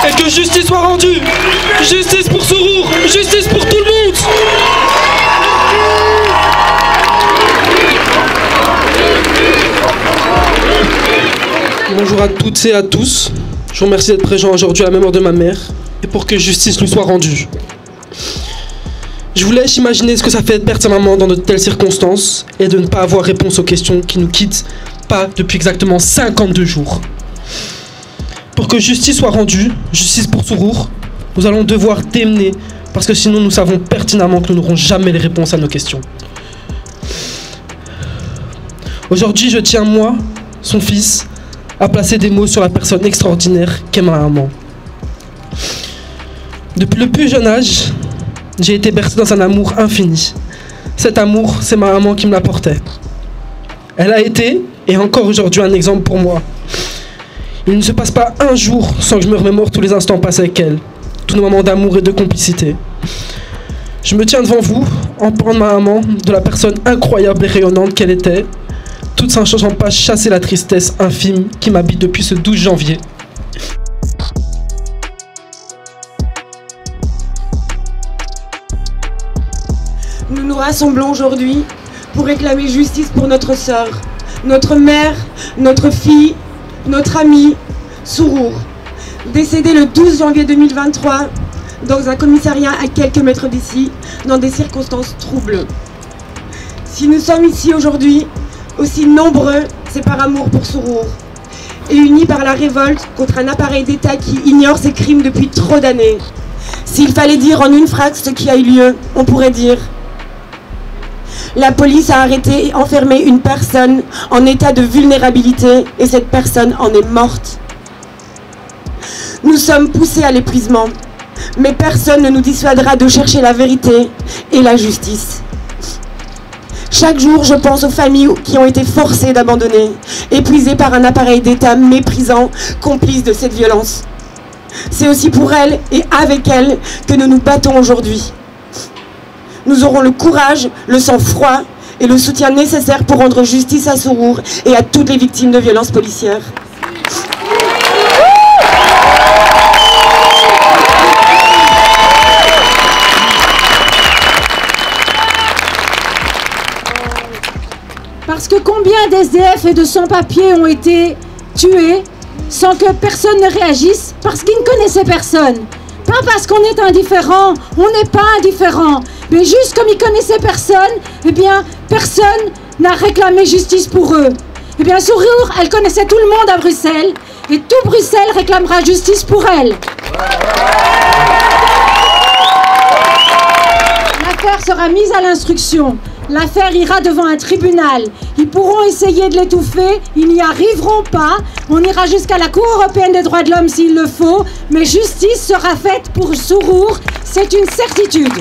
et que justice soit rendue. Justice pour Sourour, justice pour tout le monde. Bonjour à toutes et à tous. Je vous remercie d'être présents aujourd'hui à la mémoire de ma mère et pour que justice lui soit rendue. Je vous laisse imaginer ce que ça fait de perdre sa maman dans de telles circonstances et de ne pas avoir réponse aux questions qui nous quittent pas depuis exactement 52 jours. Pour que justice soit rendue, justice pour Sourour, nous allons devoir démener parce que sinon nous savons pertinemment que nous n'aurons jamais les réponses à nos questions. Aujourd'hui, je tiens, moi, son fils, à placer des mots sur la personne extraordinaire qu'est ma maman. Depuis le plus jeune âge, j'ai été bercé dans un amour infini. Cet amour, c'est ma maman qui me l'apportait. Elle a été, et encore aujourd'hui, un exemple pour moi. Il ne se passe pas un jour sans que je me remémore tous les instants passés avec elle, tous nos moments d'amour et de complicité. Je me tiens devant vous, en parlant de ma maman, de la personne incroyable et rayonnante qu'elle était, tout en cherchant pas chasser la tristesse infime qui m'habite depuis ce 12 janvier. Nous nous rassemblons aujourd'hui pour réclamer justice pour notre sœur, notre mère, notre fille, notre amie, Sourour, décédée le 12 janvier 2023 dans un commissariat à quelques mètres d'ici, dans des circonstances troubles. Si nous sommes ici aujourd'hui, aussi nombreux, c'est par amour pour Sourour, et unis par la révolte contre un appareil d'État qui ignore ses crimes depuis trop d'années. S'il fallait dire en une phrase ce qui a eu lieu, on pourrait dire: la police a arrêté et enfermé une personne en état de vulnérabilité et cette personne en est morte. Nous sommes poussés à l'épuisement, mais personne ne nous dissuadera de chercher la vérité et la justice. Chaque jour, je pense aux familles qui ont été forcées d'abandonner, épuisées par un appareil d'État méprisant, complice de cette violence. C'est aussi pour elles et avec elles que nous nous battons aujourd'hui. Nous aurons le courage, le sang-froid et le soutien nécessaire pour rendre justice à Sourour et à toutes les victimes de violences policières. Parce que combien d'SDF et de sans-papiers ont été tués sans que personne ne réagisse parce qu'ils ne connaissaient personne. Pas parce qu'on est indifférent, on n'est pas indifférent, mais juste comme ils connaissaient personne, eh bien personne n'a réclamé justice pour eux. Eh bien Sourour, elle connaissait tout le monde à Bruxelles et tout Bruxelles réclamera justice pour elle. L'affaire sera mise à l'instruction. L'affaire ira devant un tribunal. Ils pourront essayer de l'étouffer, ils n'y arriveront pas. On ira jusqu'à la Cour européenne des droits de l'homme s'il le faut, mais justice sera faite pour Sourour, c'est une certitude.